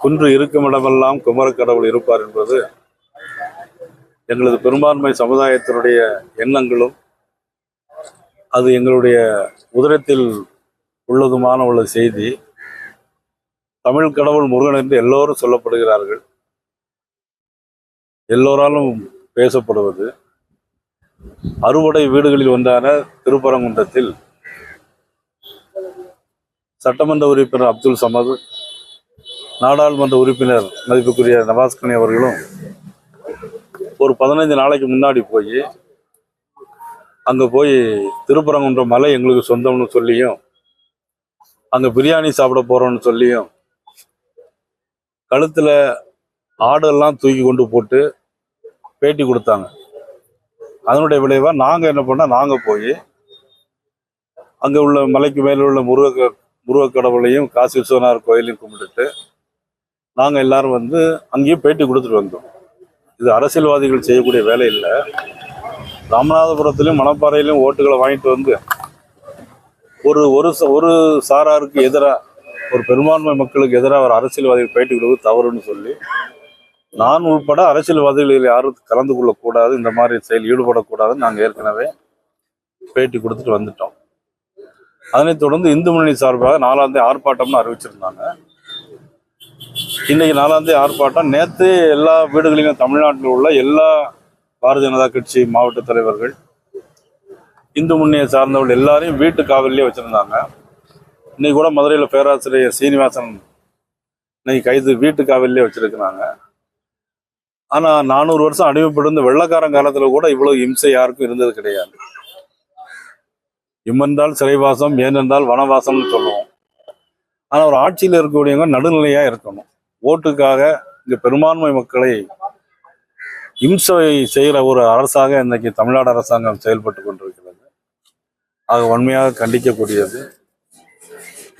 குன்று இருக்கும் இடமெல்லாம் குமரக்கடவுள் இருப்பார் என்பது எங்களது பெரும்பான்மை சமுதாயத்தினுடைய எண்ணங்களும் அது எங்களுடைய உதரத்தில் உள்ளதுமான உள்ள செய்தி. தமிழ் கடவுள் முருகன் என்று எல்லோரும் சொல்லப்படுகிறார்கள், எல்லோராலும் பேசப்படுவது. அறுவடை வீடுகளில் ஒன்றான திருப்பரங்குன்றத்தில் சட்டமன்ற உறுப்பினர் அப்துல் சமது, நாடாளுமன்ற உறுப்பினர் மதிப்புக்குரிய நவாஸ்கனி அவர்களும் ஒரு 15 நாளைக்கு முன்னாடி அங்கே போய் திருப்பரங்குன்ற மலை எங்களுக்கு சொந்தம்னு சொல்லியும் அங்கே பிரியாணி சாப்பிட போகிறோம்னு சொல்லியும் கழுத்தில் ஆடெல்லாம் தூக்கி கொண்டு போட்டு பேட்டி கொடுத்தாங்க. அதனுடைய விளைவாக நாங்கள் என்ன பண்ணோம், நாங்கள் போய் அங்கே உள்ள மலைக்கு மேலே உள்ள முருக கடவுளையும் காசி விஸ்வநாதர் கோயிலையும் கும்பிட்டுட்டு நாங்கள் எல்லாரும் அங்கேயும் பேட்டி கொடுத்துட்டு வந்தோம். இது அரசியல்வாதிகள் செய்யக்கூடிய வேலை இல்லை. ராமநாதபுரத்திலும் மணப்பாறையிலும் ஓட்டுகளை வாங்கிட்டு வந்து ஒரு சாராருக்கு எதிராக, ஒரு பெரும்பான்மை மக்களுக்கு எதிராக ஒரு அரசியல்வாதிகள் பேட்டி கொடுவது தவறுன்னு சொல்லி நான் உள்பட அரசியல்வாதிகளில் யாரும் கலந்து கொள்ளக்கூடாது, இந்த மாதிரி செயல் ஈடுபடக்கூடாதுன்னு நாங்கள் ஏற்கனவே பேட்டி கொடுத்துட்டு வந்துட்டோம். அதனைத் தொடர்ந்து இந்து முன்னணி சார்பாக 4ஆம் தேதி ஆர்ப்பாட்டம்னு அறிவிச்சிருந்தாங்க. இன்னைக்கு 4ஆம் தேதி ஆர்ப்பாட்டம். நேற்று எல்லா வீடுகளிலும் தமிழ்நாட்டில் உள்ள எல்லா பாரதிய ஜனதா கட்சி மாவட்ட தலைவர்கள், இந்து முன்னணியை சார்ந்தவர்கள் எல்லாரையும் வீட்டு காவலிலே வச்சிருந்தாங்க. இன்னைக்கு கூட மதுரையில் பேராசிரியர் சீனிவாசன் இன்னைக்கு கைது வீட்டு காவலிலே வச்சிருக்கிறாங்க. ஆனால் 400 வருஷம் அடிமைப்பட்டு வெள்ளக்காரன் காலத்தில் கூட இவ்வளவு இம்சை யாருக்கும் இருந்தது கிடையாது. இம்மென்றால் சிறைவாசம், ஏனென்றால் வனவாசம்னு சொல்லுவோம். ஆனால் ஒரு ஆட்சியில் இருக்கக்கூடியவங்க நடுநிலையாக இருக்கணும். ஓட்டுக்காக இந்த பெரும்பான்மை மக்களை இம்சை செய்கிற ஒரு அரசாக இன்னைக்கு தமிழ்நாடு அரசாங்கம் செயல்பட்டு கொண்டிருக்கிறது. ஆக வன்மையாக கண்டிக்கக்கூடியது.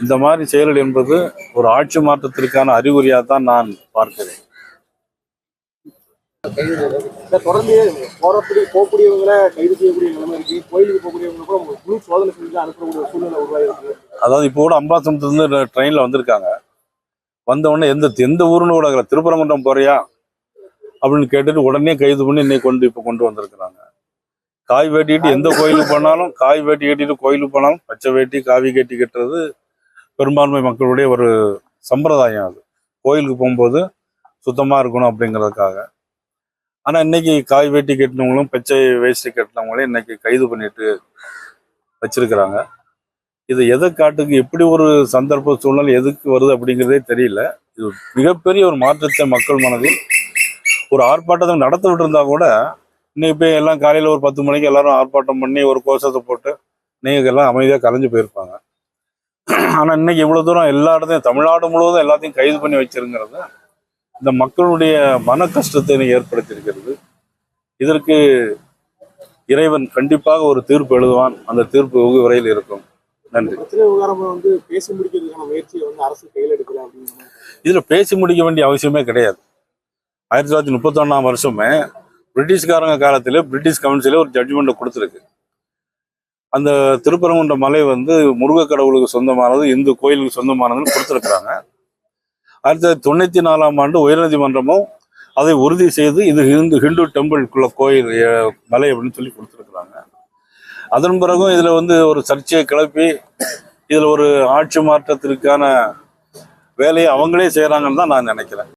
இந்த மாதிரி செயல்கள் என்பது ஒரு ஆட்சி மாற்றத்திற்கான அறிகுறியாக தான் நான் பார்க்கிறேன். தொடர்ந்து போகக்கூடியவங்களை கைது செய்யக்கூடிய நிலைமை இருக்கு. கோயிலுக்கு போகக்கூடியவங்க கூட முழு சோதனை செஞ்சு அனுப்பக்கூடிய சூழ்நிலை உருவாயிருக்கு. அதாவது இப்போ கூட அம்பாசமுத்திலிருந்து ட்ரெயினில் வந்திருக்காங்க. வந்தவுடனே எந்த ஊருன்னு கூட திருப்பரங்குன்றம் போறியா அப்படின்னு கேட்டுட்டு உடனே கைது பண்ணி இன்னைக்கு கொண்டு வந்திருக்கிறாங்க. காய் வேட்டிக்கிட்டு எந்த கோயிலுக்கு போனாலும், காய் வேட்டி கட்டிட்டு கோயிலுக்கு போனாலும் பச்சை வேட்டி காவி கட்டி கட்டுறது பெரும்பான்மை மக்களுடைய ஒரு சம்பிரதாயம். அது கோயிலுக்கு போகும்போது சுத்தமாக இருக்கணும் அப்படிங்கிறதுக்காக. ஆனால் இன்னைக்கு காய் வேட்டி கட்டினவங்களும் பச்சை வேஷ்டி கட்டினவங்களையும் இன்னைக்கு கைது பண்ணிட்டு வச்சிருக்கிறாங்க. இது எதை காட்டுக்கு, எப்படி ஒரு சந்தர்ப்ப சூழ்நிலை எதுக்கு வருது அப்படிங்கிறதே தெரியல. இது மிகப்பெரிய ஒரு மாற்றத்தை மக்கள் மனதில், ஒரு ஆர்ப்பாட்டத்தை நடத்த விட்டுருந்தா கூட இன்னைக்கு போய் எல்லாம் காலையில் ஒரு 10 மணிக்கு எல்லாரும் ஆர்ப்பாட்டம் பண்ணி ஒரு கோஷத்தை போட்டு நீங்கள் எல்லாம் அமைதியாக கலைஞ்சு போயிருப்பாங்க. ஆனால் இன்னைக்கு இவ்வளோ தூரம் எல்லா இடத்தையும் தமிழ்நாடு முழுவதும் எல்லாத்தையும் கைது பண்ணி வச்சிருங்கிறது இந்த மக்களுடைய மன கஷ்டத்தை ஏற்படுத்தியிருக்கிறது. இதற்கு இறைவன் கண்டிப்பாக ஒரு தீர்ப்பு எழுதுவான். அந்த தீர்ப்பு வெகு விரைவில் இருக்கும். நன்றி. பேசி முடிக்கிறதுக்கான முயற்சியை அரசு கையில் எடுக்கல அப்படின்னு இதுல பேசி முடிக்க வேண்டிய அவசியமே கிடையாது. 1931ஆம் வருஷமே பிரிட்டிஷ்காரங்க காலத்தில் பிரிட்டிஷ் கவுன்சிலே ஒரு ஜட்ஜ்மெண்ட்டை கொடுத்துருக்கு. அந்த திருப்பரங்குன்ற மலை முருக கடவுளுக்கு சொந்தமானது, இந்து கோயிலுக்கு சொந்தமானதுன்னு கொடுத்துருக்குறாங்க. 1994ஆம் ஆண்டு உயர்நீதிமன்றமும் அதை உறுதி செய்து இது ஹிந்து டெம்பிள்குள்ள கோயில் மலை அப்படின்னு சொல்லி கொடுத்துருக்குறாங்க. அதன் பிறகும் இதுல ஒரு சர்ச்சையை கிளப்பி இதுல ஒரு ஆட்சி மாற்றத்திற்கான வேலையை அவங்களே செய்யறாங்கன்னு தான் நான் நினைக்கிறேன்.